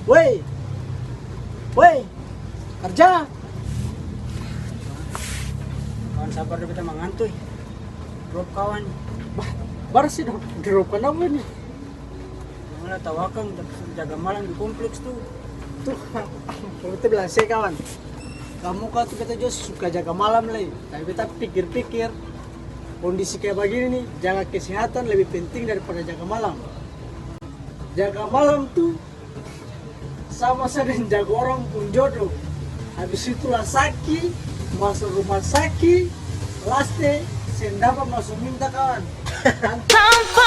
Woi, woi, kerja. Kawan sabar kita mengantui. Drop kawan. Bah, baru sih drop kenapa nih? Malah tahu akang jaga malam di kompleks tuh. Tuh, kamu tuh bilang sih kawan. Kamu kok tuh kita juga suka jaga malam lah. Tapi kita pikir-pikir kondisi kayak begini nih, jaga kesehatan lebih penting daripada jaga malam. Jaga malam tuh sama saja dengan jaga orang pun jodoh. Habis itulah sakit, masuk rumah sakit, laste, sendapat masuk minta kawan. Tanpa